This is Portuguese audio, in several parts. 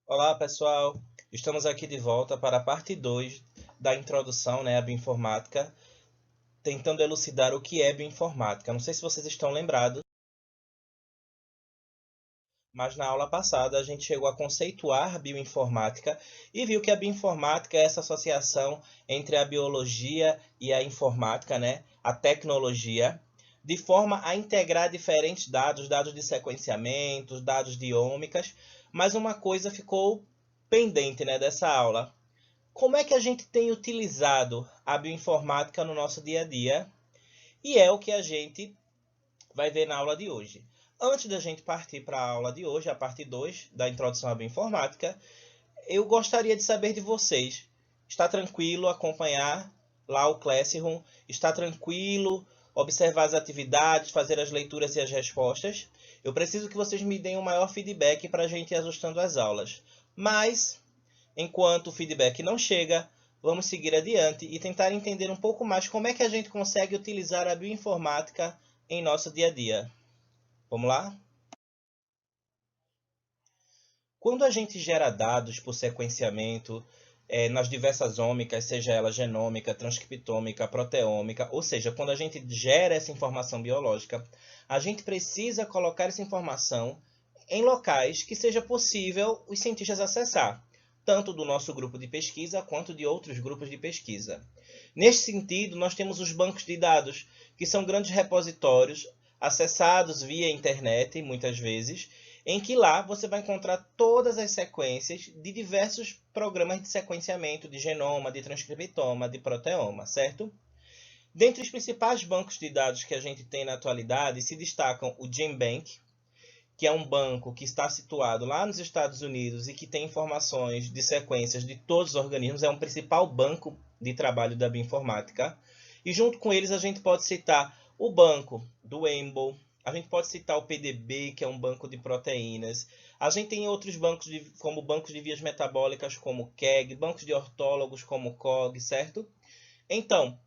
Olá, pessoal. Estamos aqui de volta para a parte 2 da introdução, à bioinformática, tentando elucidar o que é bioinformática. Não sei se vocês estão lembrados, mas na aula passada a gente chegou a conceituar bioinformática e viu que a bioinformática é essa associação entre a biologia e a informática, a tecnologia, de forma a integrar diferentes dados, dados de sequenciamentos, dados de ômicas, mas uma coisa ficou pendente, dessa aula. Como é que a gente tem utilizado a bioinformática no nosso dia a dia? E é o que a gente vai ver na aula de hoje. Antes da gente partir para a aula de hoje, a parte 2 da introdução à bioinformática, eu gostaria de saber de vocês. Está tranquilo acompanhar lá o Classroom? Está tranquilo observar as atividades, fazer as leituras e as respostas? Eu preciso que vocês me deem um maior feedback para a gente ir ajustando as aulas. Mas enquanto o feedback não chega, vamos seguir adiante e tentar entender um pouco mais como é que a gente consegue utilizar a bioinformática em nosso dia a dia. Vamos lá? Quando a gente gera dados por sequenciamento nas diversas ômicas, seja ela genômica, transcriptômica, proteômica, ou seja, quando a gente gera essa informação biológica, a gente precisa colocar essa informação em locais que seja possível os cientistas acessar, tanto do nosso grupo de pesquisa quanto de outros grupos de pesquisa. Neste sentido, nós temos os bancos de dados, que são grandes repositórios acessados via internet, muitas vezes, em que lá você vai encontrar todas as sequências de diversos programas de sequenciamento de genoma, de transcriptoma, de proteoma, certo? Dentre os principais bancos de dados que a gente tem na atualidade se destacam o GenBank, que é um banco que está situado lá nos Estados Unidos e que tem informações de sequências de todos os organismos, é um principal banco de trabalho da bioinformática. E junto com eles a gente pode citar o banco do EMBL, a gente pode citar o PDB, que é um banco de proteínas. A gente tem outros bancos, como bancos de vias metabólicas, como o KEGG, bancos de ortólogos, como o COG, certo? Então,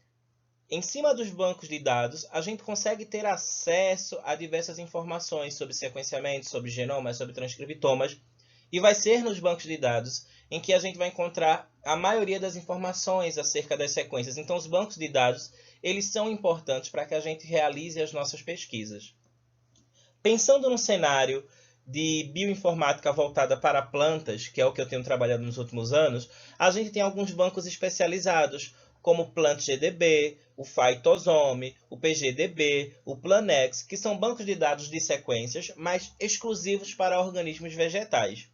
em cima dos bancos de dados, a gente consegue ter acesso a diversas informações sobre sequenciamento, sobre genomas, sobre transcriptomas, e vai ser nos bancos de dados em que a gente vai encontrar a maioria das informações acerca das sequências. Então, os bancos de dados, eles são importantes para que a gente realize as nossas pesquisas. Pensando num cenário de bioinformática voltada para plantas, que é o que eu tenho trabalhado nos últimos anos, a gente tem alguns bancos especializados, como o PlantGDB, o Phytosome, o PGDB, o Planex, que são bancos de dados de sequências, mas exclusivos para organismos vegetais.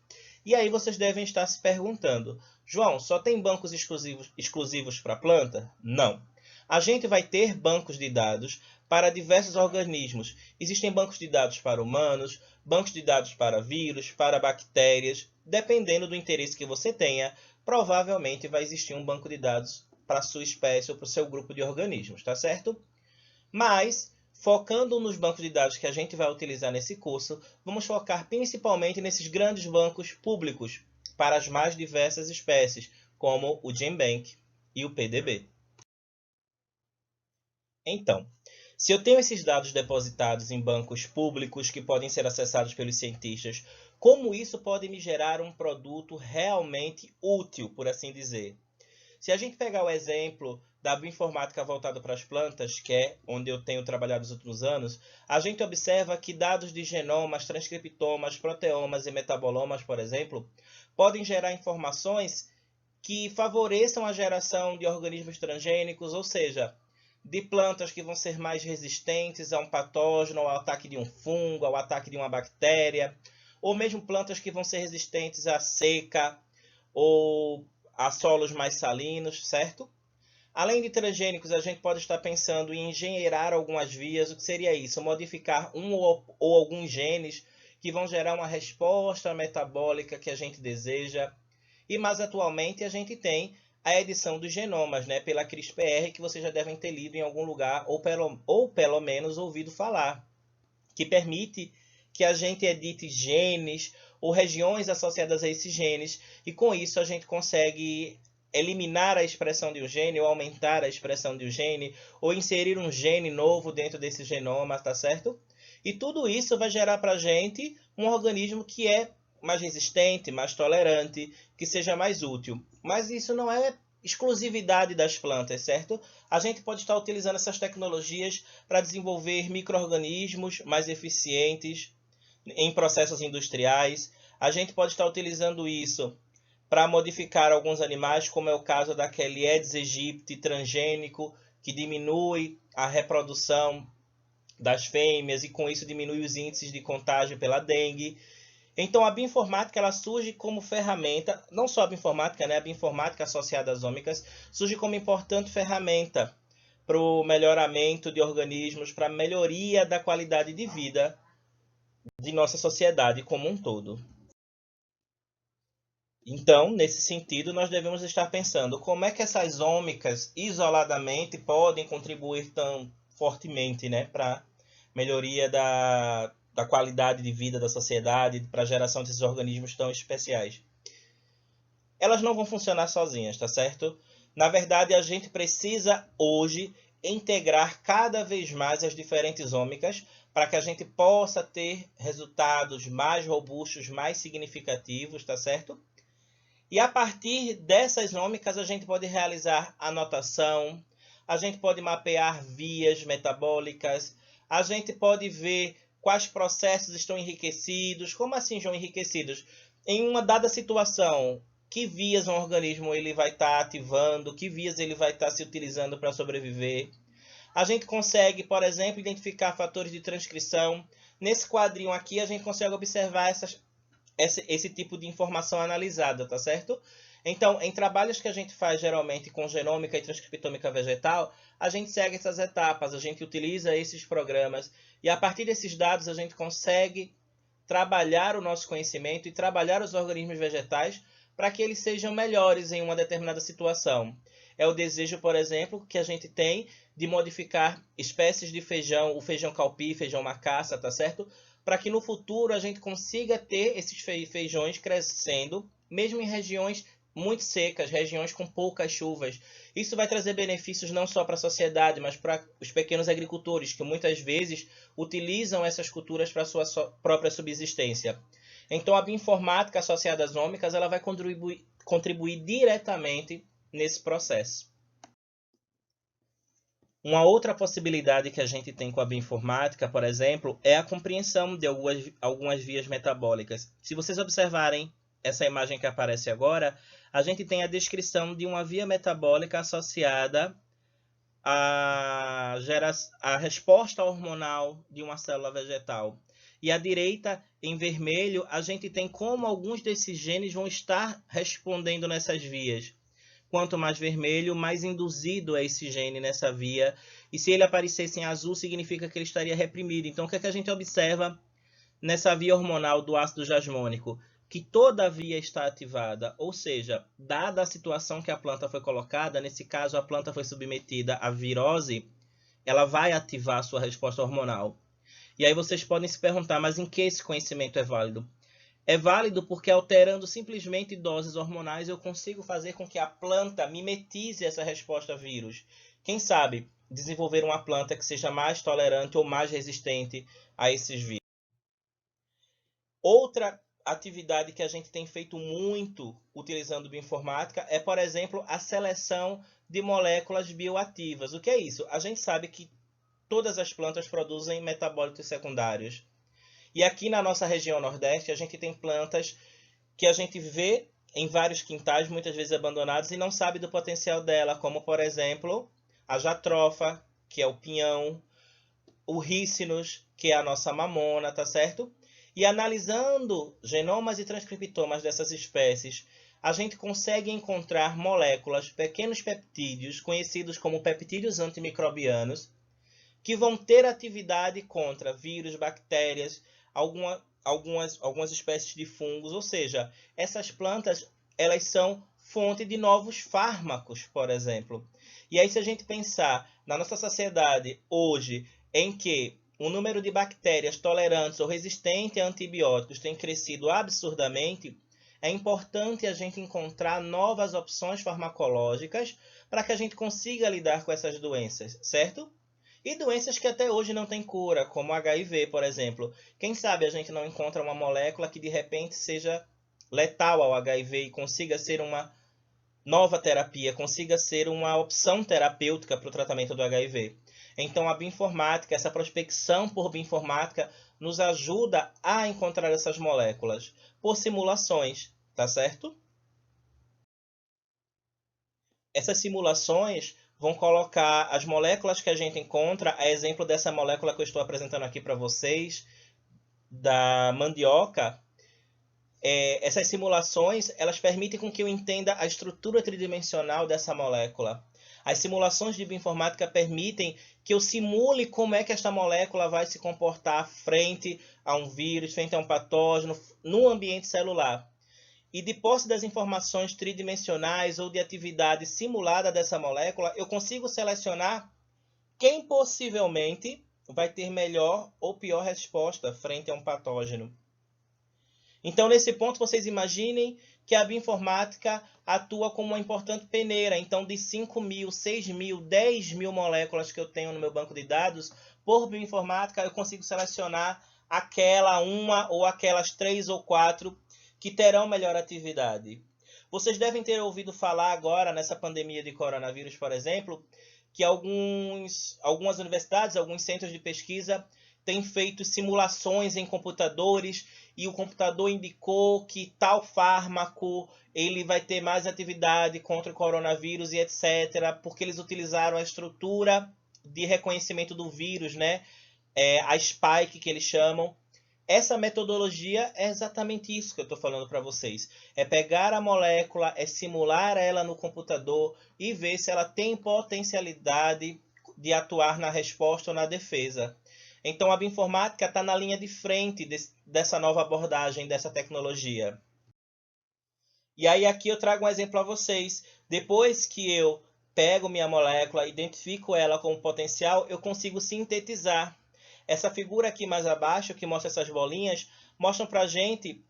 E aí vocês devem estar se perguntando, João, só tem bancos exclusivos para planta? Não. A gente vai ter bancos de dados para diversos organismos. Existem bancos de dados para humanos, bancos de dados para vírus, para bactérias. Dependendo do interesse que você tenha, provavelmente vai existir um banco de dados para a sua espécie ou para o seu grupo de organismos, tá certo? Mas, focando nos bancos de dados que a gente vai utilizar nesse curso, vamos focar principalmente nesses grandes bancos públicos para as mais diversas espécies, como o GenBank e o PDB. Então, se eu tenho esses dados depositados em bancos públicos que podem ser acessados pelos cientistas, como isso pode me gerar um produto realmente útil, por assim dizer? Se a gente pegar o exemplo da bioinformática voltada para as plantas, que é onde eu tenho trabalhado nos últimos anos, a gente observa que dados de genomas, transcriptomas, proteomas e metabolomas, por exemplo, podem gerar informações que favoreçam a geração de organismos transgênicos, ou seja, de plantas que vão ser mais resistentes a um patógeno, ao ataque de um fungo, ao ataque de uma bactéria, ou mesmo plantas que vão ser resistentes à seca ou a solos mais salinos, certo? Além de transgênicos, a gente pode estar pensando em engenheirar algumas vias. O que seria isso? Modificar um ou alguns genes que vão gerar uma resposta metabólica que a gente deseja. E mais atualmente a gente tem a edição dos genomas, pela CRISPR, que vocês já devem ter lido em algum lugar ou pelo menos ouvido falar, que permite que a gente edite genes ou regiões associadas a esses genes, e com isso a gente consegue eliminar a expressão de um gene ou aumentar a expressão de um gene ou inserir um gene novo dentro desse genoma, tá certo? E tudo isso vai gerar para a gente um organismo que é mais resistente, mais tolerante, que seja mais útil. Mas isso não é exclusividade das plantas, certo? A gente pode estar utilizando essas tecnologias para desenvolver micro-organismos mais eficientes em processos industriais. A gente pode estar utilizando isso para modificar alguns animais, como é o caso daquele Aedes aegypti transgênico, que diminui a reprodução das fêmeas e com isso diminui os índices de contágio pela dengue. Então a bioinformática ela surge como ferramenta, não só a bioinformática, né? A bioinformática associada às ômicas surge como importante ferramenta para o melhoramento de organismos, para a melhoria da qualidade de vida de nossa sociedade como um todo. Então, nesse sentido, nós devemos estar pensando como é que essas ômicas isoladamente podem contribuir tão fortemente, né, para a melhoria da qualidade de vida da sociedade, para a geração desses organismos tão especiais. Elas não vão funcionar sozinhas, tá certo? Na verdade, a gente precisa hoje integrar cada vez mais as diferentes ômicas para que a gente possa ter resultados mais robustos, mais significativos, tá certo? E a partir dessas ômicas a gente pode realizar anotação, a gente pode mapear vias metabólicas, a gente pode ver quais processos estão enriquecidos, como assim estão enriquecidos? Em uma dada situação, que vias um organismo ele vai estar ativando, que vias ele vai estar se utilizando para sobreviver. A gente consegue, por exemplo, identificar fatores de transcrição. Nesse quadrinho aqui a gente consegue observar esse tipo de informação analisada, tá certo? Então, em trabalhos que a gente faz geralmente com genômica e transcriptômica vegetal, a gente segue essas etapas, a gente utiliza esses programas e a partir desses dados a gente consegue trabalhar o nosso conhecimento e trabalhar os organismos vegetais para que eles sejam melhores em uma determinada situação. É o desejo, por exemplo, que a gente tem de modificar espécies de feijão, o feijão calpi, feijão macaça, tá certo? Para que no futuro a gente consiga ter esses feijões crescendo, mesmo em regiões muito secas, regiões com poucas chuvas. Isso vai trazer benefícios não só para a sociedade, mas para os pequenos agricultores, que muitas vezes utilizam essas culturas para a sua própria subsistência. Então a bioinformática associada às ômicas ela vai contribuir diretamente nesse processo. Uma outra possibilidade que a gente tem com a bioinformática, por exemplo, é a compreensão de algumas vias metabólicas. Se vocês observarem essa imagem que aparece agora, a gente tem a descrição de uma via metabólica associada à resposta hormonal de uma célula vegetal. E à direita, em vermelho, a gente tem como alguns desses genes vão estar respondendo nessas vias. Quanto mais vermelho, mais induzido é esse gene nessa via. E se ele aparecesse em azul, significa que ele estaria reprimido. Então, o que é que a gente observa nessa via hormonal do ácido jasmônico? Que toda a via está ativada, ou seja, dada a situação que a planta foi colocada, nesse caso a planta foi submetida à virose, ela vai ativar a sua resposta hormonal. E aí vocês podem se perguntar, mas em que esse conhecimento é válido? É válido porque alterando simplesmente doses hormonais eu consigo fazer com que a planta mimetize essa resposta a vírus. Quem sabe desenvolver uma planta que seja mais tolerante ou mais resistente a esses vírus. Outra atividade que a gente tem feito muito utilizando bioinformática é, por exemplo, a seleção de moléculas bioativas. O que é isso? A gente sabe que todas as plantas produzem metabólitos secundários. E aqui na nossa região Nordeste, a gente tem plantas que a gente vê em vários quintais, muitas vezes abandonados, e não sabe do potencial dela, como, por exemplo, a jatropha, que é o pinhão, o rícinos, que é a nossa mamona, tá certo? E analisando genomas e transcriptomas dessas espécies, a gente consegue encontrar moléculas, pequenos peptídeos, conhecidos como peptídeos antimicrobianos, que vão ter atividade contra vírus, bactérias, algumas espécies de fungos, ou seja, essas plantas elas são fonte de novos fármacos, por exemplo. E aí se a gente pensar na nossa sociedade hoje, em que o número de bactérias tolerantes ou resistentes a antibióticos tem crescido absurdamente, é importante a gente encontrar novas opções farmacológicas para que a gente consiga lidar com essas doenças, certo? E doenças que até hoje não têm cura, como HIV, por exemplo. Quem sabe a gente não encontra uma molécula que de repente seja letal ao HIV e consiga ser uma nova terapia, consiga ser uma opção terapêutica para o tratamento do HIV. Então a bioinformática, essa prospecção por bioinformática, nos ajuda a encontrar essas moléculas por simulações, tá certo? Essas simulações vão colocar as moléculas que a gente encontra, a exemplo dessa molécula que eu estou apresentando aqui para vocês, da mandioca. Essas simulações elas permitem com que eu entenda a estrutura tridimensional dessa molécula. As simulações de bioinformática permitem que eu simule como é que esta molécula vai se comportar frente a um vírus, frente a um patógeno, no ambiente celular. E de posse das informações tridimensionais ou de atividade simulada dessa molécula, eu consigo selecionar quem possivelmente vai ter melhor ou pior resposta frente a um patógeno. Então, nesse ponto, vocês imaginem que a bioinformática atua como uma importante peneira. Então, de 5.000, 6.000, 10.000 moléculas que eu tenho no meu banco de dados, por bioinformática, eu consigo selecionar aquela uma ou aquelas 3 ou 4 que terão melhor atividade. Vocês devem ter ouvido falar agora, nessa pandemia de coronavírus, por exemplo, que algumas universidades, alguns centros de pesquisa têm feito simulações em computadores e o computador indicou que tal fármaco ele vai ter mais atividade contra o coronavírus e etc, porque eles utilizaram a estrutura de reconhecimento do vírus, né? A spike que eles chamam. Essa metodologia é exatamente isso que eu estou falando para vocês. É pegar a molécula, é simular ela no computador e ver se ela tem potencialidade de atuar na resposta ou na defesa. Então a bioinformática está na linha de frente dessa nova abordagem, dessa tecnologia. E aí aqui eu trago um exemplo a vocês. Depois que eu pego minha molécula, identifico ela como potencial, eu consigo sintetizar. Essa figura aqui mais abaixo, que mostra essas bolinhas, mostram para a gente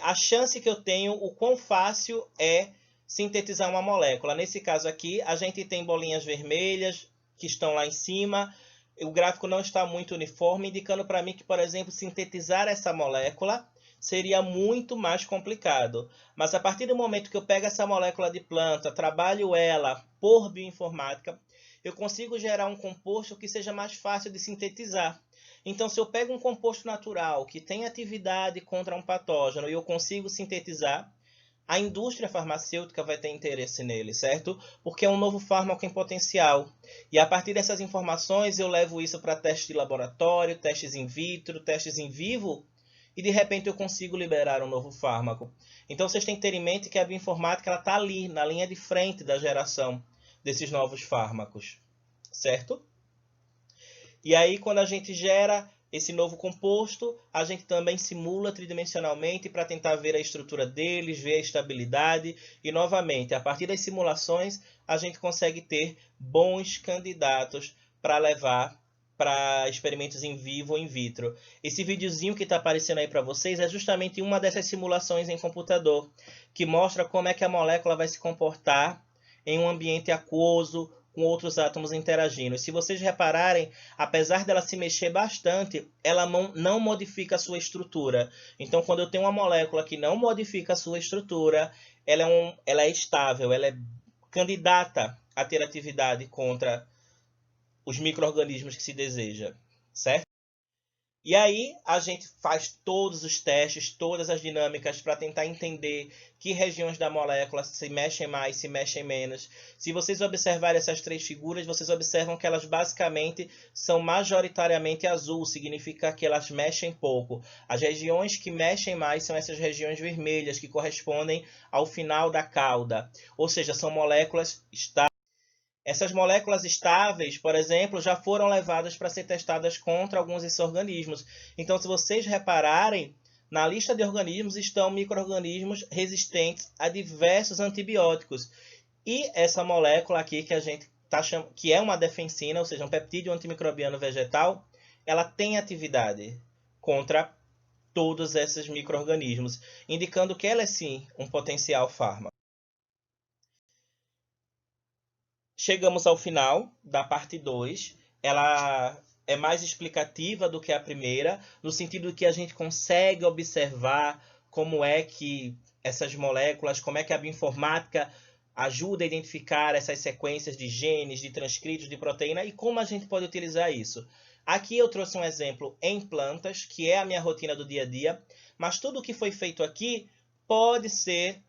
a chance que eu tenho, o quão fácil é sintetizar uma molécula. Nesse caso aqui, a gente tem bolinhas vermelhas que estão lá em cima. O gráfico não está muito uniforme, indicando para mim que, por exemplo, sintetizar essa molécula seria muito mais complicado. Mas a partir do momento que eu pego essa molécula de planta, trabalho ela por bioinformática, eu consigo gerar um composto que seja mais fácil de sintetizar. Então, se eu pego um composto natural que tem atividade contra um patógeno e eu consigo sintetizar, a indústria farmacêutica vai ter interesse nele, certo? Porque é um novo fármaco em potencial. E a partir dessas informações eu levo isso para testes de laboratório, testes in vitro, testes em vivo, e de repente eu consigo liberar um novo fármaco. Então vocês têm que ter em mente que a bioinformática está ali, na linha de frente da geração desses novos fármacos, certo? E aí quando a gente gera esse novo composto, a gente também simula tridimensionalmente para tentar ver a estrutura deles, ver a estabilidade. E, novamente, a partir das simulações, a gente consegue ter bons candidatos para levar para experimentos em vivo ou in vitro. Esse videozinho que está aparecendo aí para vocês é justamente uma dessas simulações em computador, que mostra como é que a molécula vai se comportar em um ambiente aquoso, com outros átomos interagindo. Se vocês repararem, apesar dela se mexer bastante, ela não modifica a sua estrutura. Então, quando eu tenho uma molécula que não modifica a sua estrutura, ela é estável, ela é candidata a ter atividade contra os micro-organismos que se deseja, certo? E aí a gente faz todos os testes, todas as dinâmicas para tentar entender que regiões da molécula se mexem mais, se mexem menos. Se vocês observarem essas três figuras, vocês observam que elas basicamente são majoritariamente azul, significa que elas mexem pouco. As regiões que mexem mais são essas regiões vermelhas, que correspondem ao final da cauda. Ou seja, são moléculas estáveis. Essas moléculas estáveis, por exemplo, já foram levadas para ser testadas contra alguns desses organismos. Então, se vocês repararem, na lista de organismos estão micro-organismos resistentes a diversos antibióticos. E essa molécula aqui que a gente tá chamando, que é uma defensina, ou seja, um peptídeo antimicrobiano vegetal, ela tem atividade contra todos esses micro-organismos, indicando que ela é sim um potencial fármaco. Chegamos ao final da parte 2. ela é mais explicativa do que a primeira, no sentido que a gente consegue observar como é que essas moléculas, como é que a bioinformática ajuda a identificar essas sequências de genes, de transcritos, de proteína e como a gente pode utilizar isso. Aqui eu trouxe um exemplo em plantas, que é a minha rotina do dia a dia, mas tudo o que foi feito aqui pode ser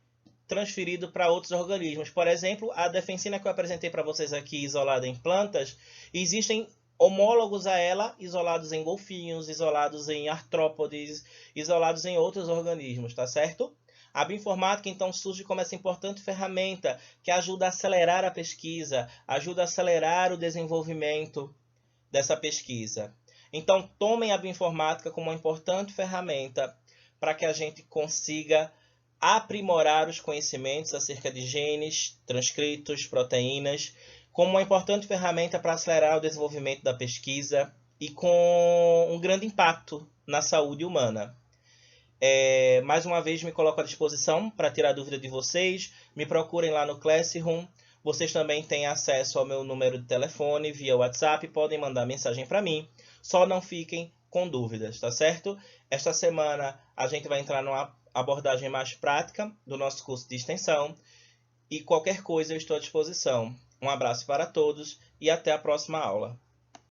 transferido para outros organismos. Por exemplo, a defensina que eu apresentei para vocês aqui, isolada em plantas, existem homólogos a ela, isolados em golfinhos, isolados em artrópodes, isolados em outros organismos, tá certo? A bioinformática, então, surge como essa importante ferramenta que ajuda a acelerar a pesquisa, ajuda a acelerar o desenvolvimento dessa pesquisa. Então, tomem a bioinformática como uma importante ferramenta para que a gente consiga aprimorar os conhecimentos acerca de genes, transcritos, proteínas, como uma importante ferramenta para acelerar o desenvolvimento da pesquisa e com um grande impacto na saúde humana. Mais uma vez, me coloco à disposição para tirar dúvida de vocês. Me procurem lá no Classroom. Vocês também têm acesso ao meu número de telefone via WhatsApp. Podem mandar mensagem para mim. Só não fiquem com dúvidas, tá certo? Esta semana a gente vai entrar numa abordagem mais prática do nosso curso de extensão. E qualquer coisa eu estou à disposição. Um abraço para todos e até a próxima aula.